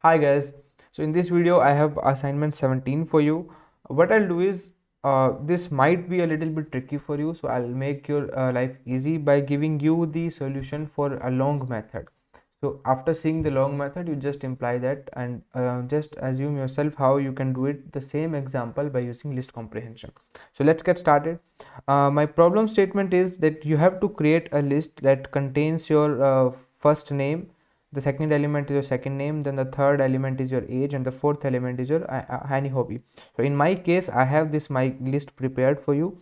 Hi guys, so in this video I have assignment 17 for you. What I'll do is this might be a little bit tricky for you, so I'll make your life easy by giving you the solution for a long method. So after seeing the long method, you just imply that and just assume yourself how you can do it the same example by using list comprehension. So let's get started. My problem statement is that you have to create a list that contains your first name, the second element is your second name, then the third element is your age, and the fourth element is your any hobby. So in my case I have this my list prepared for you,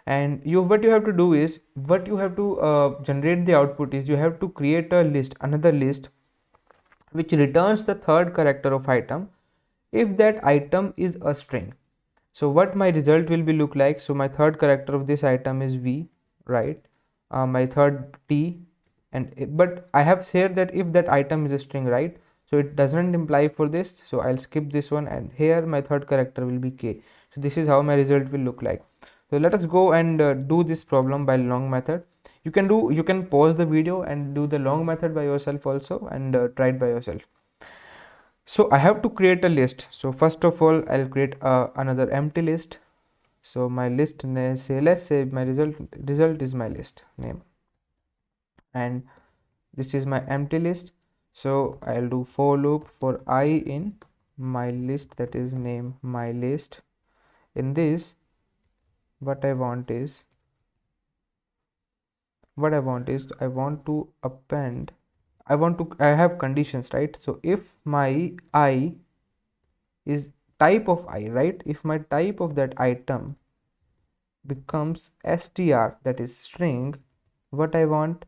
and you what you have to do is what you have to generate the output is you have to create a list, another list, which returns the third character of item if that item is a string. So what my result will be look like, so my third character of this item is v, right? My third t, and but I have said that if that item is a string, right? So it doesn't imply for this, so I'll skip this one, and here my third character will be k. So this is how my result will look like. So let us go and do this problem by long method. You can pause the video and do the long method by yourself also, and try it by yourself. So I have to create a list. So first of all I'll create another empty list. So my list say, let's say my result is my list name, and this is my empty list. So I'll do for loop for I in my list, that is name my list. In this what I want is I want to append, I have conditions, right? So if my I is type of I, right? If my type of that item becomes str, that is string, what I want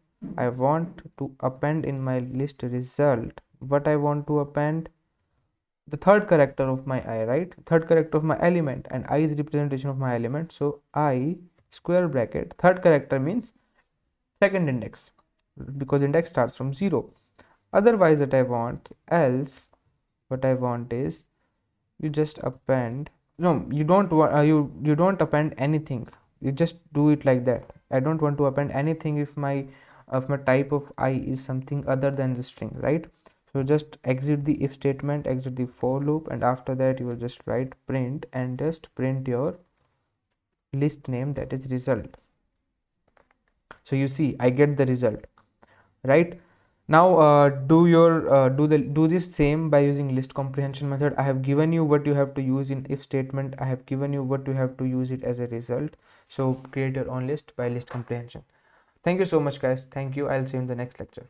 to append in my list result, what I want to append, the third character of my I, right? Third character of my element, and I is representation of my element. So I square bracket third character means second index, because index starts from 0. Otherwise that I want, else what I want is you just append, no, you don't want you don't append anything, you just do it like that. I don't want to append anything if my type of I is something other than the string, right? So just exit the if statement, exit the for loop, and after that you will just write print and just print your list name, that is result. So you see I get the result, right? Now do this same by using list comprehension method. I have given you what you have to use in if statement, I have given you what you have to use it as a result. So create your own list by list comprehension. Thank you so much guys, thank you, I'll see you in the next lecture.